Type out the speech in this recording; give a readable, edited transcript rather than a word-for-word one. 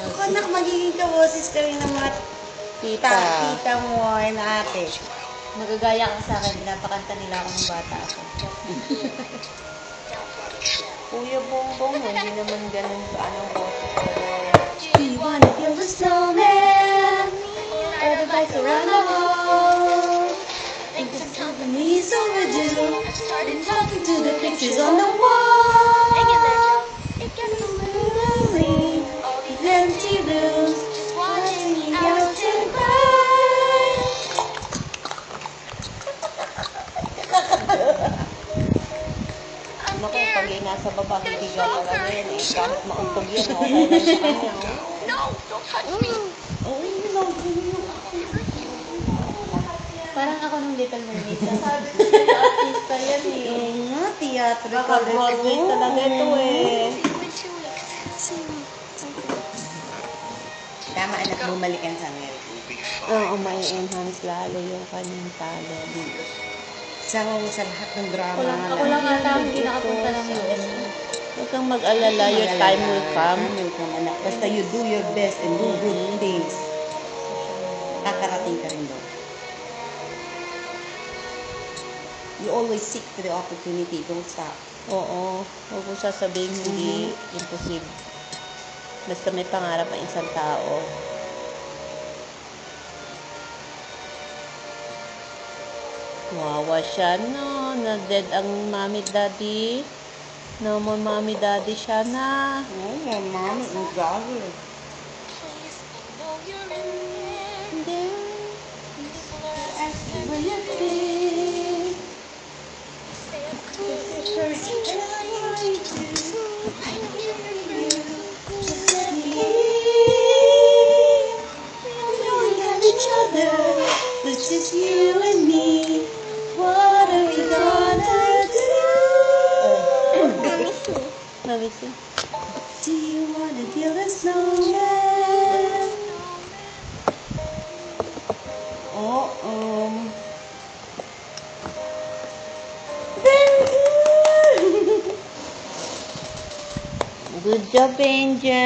Ako anak, magiging kaboses kami ng mga tita mo ay na ate. Nagagaya ka sa akin, pinapakanta nila ako ng bata ako. Kuya Bongbong, hindi naman ganun anong boses ko. Do you wanna build a snowman? Or the bikes around the hall? Think of something he's overdue. Started talking to the pictures on the wall. It gets so lonely. All these empty rooms. Just watching me out and cry. Naku, pag nasa baba, hindi ka talaga yan eh. Kahit mauntog yan, okay lang sa kanya. No, don't touch me. Parang ako nung Little Mermaid. Sabi ko sa'yo, artista yan eh. Oo nga, theatrical. Nakaka-Broadway talaga ito eh. Tama anak, bumalikan sa Amerika. Oo, may-enhance lalo yung kanyang talent. Sa lahat ng drama. Ako lang ata hindi nakapunta ng US. Huwag kang mag-alala, your time will come. Anak. Basta you do your best and do good things. Kakarating ka rin doon. You always seek for the opportunity. Don't stop. Oo, huwag mo sasabihin hindi imposible. Basta may pangarap ang isang tao. Wawa siya, no? Na-dead ang mommy daddy. No more mommy daddy siya na. Oh, my mom and daddy. Please, I know you're in there. Hindi. Ask me where you've been. Say I'm close. First, I'm trying to. I'm here for you. just let me in. We know we have each other. It's just you and me. What are we gonna do? Mabisi. Do you wanna build a snowman? Oh, very good. Good job, Angel.